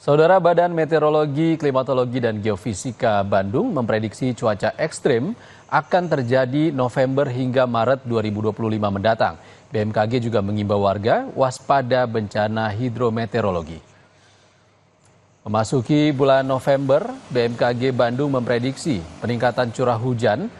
Saudara Badan Meteorologi, Klimatologi, dan Geofisika Bandung memprediksi cuaca ekstrim akan terjadi November hingga Maret 2025 mendatang. BMKG juga mengimbau warga waspada bencana hidrometeorologi. Memasuki bulan November, BMKG Bandung memprediksi peningkatan curah hujan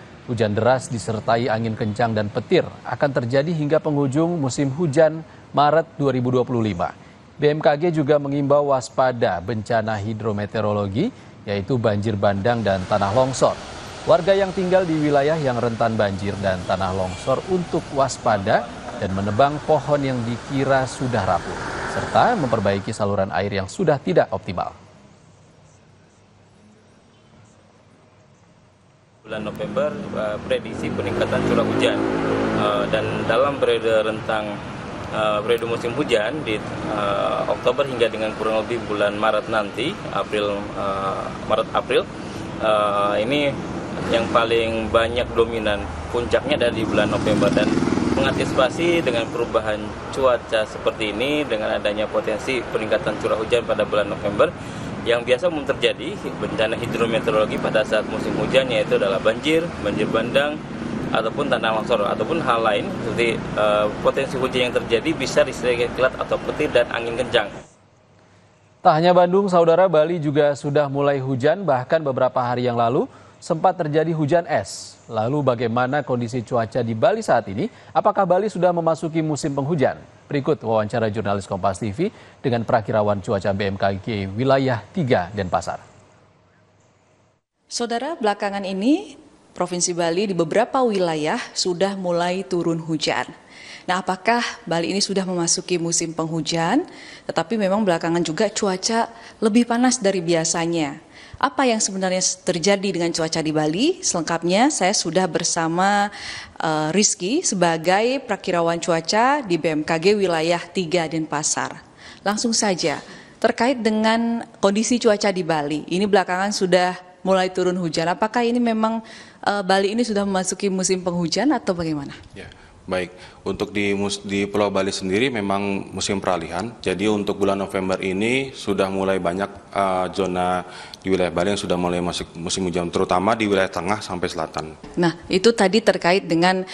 deras disertai angin kencang dan petir akan terjadi hingga penghujung musim hujan Maret 2025. BMKG juga mengimbau waspada bencana hidrometeorologi, yaitu banjir bandang dan tanah longsor. Warga yang tinggal di wilayah yang rentan banjir dan tanah longsor untuk waspada dan menebang pohon yang dikira sudah rapuh, serta memperbaiki saluran air yang sudah tidak optimal. Bulan November prediksi peningkatan curah hujan dan dalam periode periode musim hujan di Oktober hingga dengan kurang lebih bulan Maret nanti, Maret-April, ini yang paling banyak dominan puncaknya ada di bulan November. Dan mengantisipasi dengan perubahan cuaca seperti ini dengan adanya potensi peningkatan curah hujan pada bulan November yang biasa terjadi bencana hidrometeorologi pada saat musim hujan, yaitu adalah banjir bandang, ataupun tanah longsor, ataupun hal lain seperti potensi hujan yang terjadi bisa disertai kilat atau petir dan angin kencang. Tak hanya Bandung, saudara, Bali juga sudah mulai hujan, bahkan beberapa hari yang lalu sempat terjadi hujan es. Lalu bagaimana kondisi cuaca di Bali saat ini? Apakah Bali sudah memasuki musim penghujan? Berikut wawancara jurnalis Kompas TV dengan perakirawan cuaca BMKG wilayah 3 Denpasar. Saudara, belakangan ini Provinsi Bali di beberapa wilayah sudah mulai turun hujan. Nah, apakah Bali ini sudah memasuki musim penghujan? Tetapi memang belakangan juga cuaca lebih panas dari biasanya. Apa yang sebenarnya terjadi dengan cuaca di Bali? Selengkapnya saya sudah bersama Rizky sebagai perakirawan cuaca di BMKG wilayah 3 Denpasar. Langsung saja, terkait dengan kondisi cuaca di Bali, ini belakangan sudah mulai turun hujan. Apakah ini memang Bali ini sudah memasuki musim penghujan atau bagaimana? Ya, baik. Untuk di Pulau Bali sendiri memang musim peralihan. Jadi untuk bulan November ini sudah mulai banyak zona di wilayah Bali yang sudah mulai masuk musim hujan, terutama di wilayah tengah sampai selatan. Nah, itu tadi terkait dengan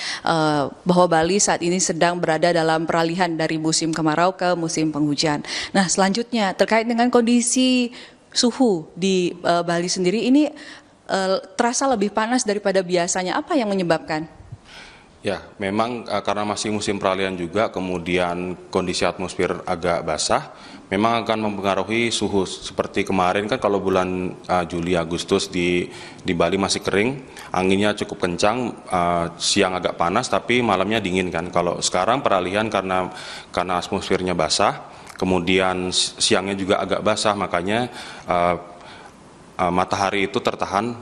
bahwa Bali saat ini sedang berada dalam peralihan dari musim kemarau ke musim penghujan. Nah, selanjutnya terkait dengan kondisi suhu di Bali sendiri ini terasa lebih panas daripada biasanya. Apa yang menyebabkan? Ya, memang karena masih musim peralihan juga, kemudian kondisi atmosfer agak basah, memang akan mempengaruhi suhu. Seperti kemarin kan kalau bulan Juli Agustus di Bali masih kering, anginnya cukup kencang, siang agak panas tapi malamnya dingin kan. Kalau sekarang peralihan karena atmosfernya basah, kemudian siangnya juga agak basah, makanya matahari itu tertahan,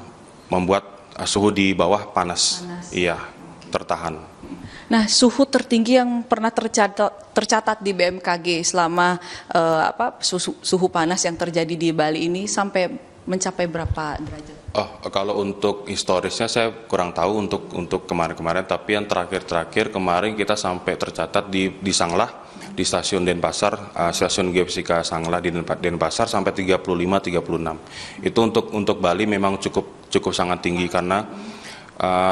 membuat suhu di bawah panas. Iya, tertahan. Nah, suhu tertinggi yang pernah tercatat di BMKG selama suhu panas yang terjadi di Bali ini sampai mencapai berapa derajat? Kalau untuk historisnya saya kurang tahu untuk kemarin-kemarin, tapi yang terakhir kemarin kita sampai tercatat di Sanglah, di stasiun Denpasar, stasiun Geofisika Sanglah di Denpasar sampai 35-36. Itu untuk Bali memang cukup sangat tinggi karena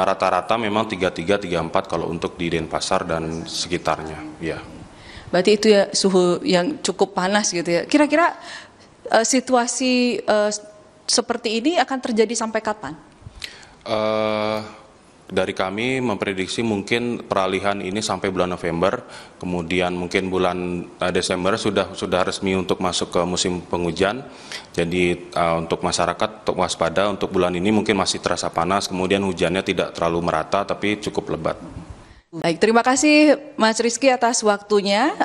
rata-rata memang 33-34 kalau untuk di Denpasar dan sekitarnya. Ya. Berarti itu ya suhu yang cukup panas gitu ya. Kira-kira situasi seperti ini akan terjadi sampai kapan? Dari kami memprediksi mungkin peralihan ini sampai bulan November, kemudian mungkin bulan Desember sudah resmi untuk masuk ke musim penghujan. Jadi untuk masyarakat untuk waspada, untuk bulan ini mungkin masih terasa panas, kemudian hujannya tidak terlalu merata tapi cukup lebat. Baik, terima kasih Mas Rizky atas waktunya,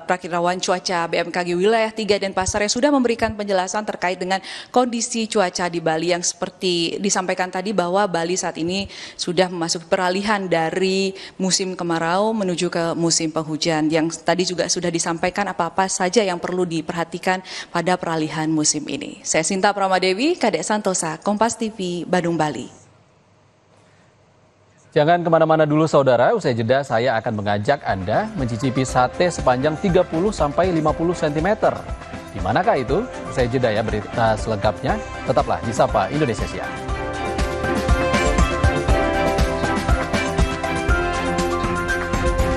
perakirawan cuaca BMKG wilayah 3 Denpasar yang sudah memberikan penjelasan terkait dengan kondisi cuaca di Bali yang seperti disampaikan tadi bahwa Bali saat ini sudah memasuki peralihan dari musim kemarau menuju ke musim penghujan yang tadi juga sudah disampaikan apa-apa saja yang perlu diperhatikan pada peralihan musim ini. Saya Sinta Pramadewi, Kadek Santosa, Kompas TV, Bandung, Bali. Jangan kemana-mana dulu saudara, usai jeda saya akan mengajak Anda mencicipi sate sepanjang 30-50 cm. Di manakah itu? Saya jeda ya berita selengkapnya. Tetaplah di Sapa Indonesia Siang.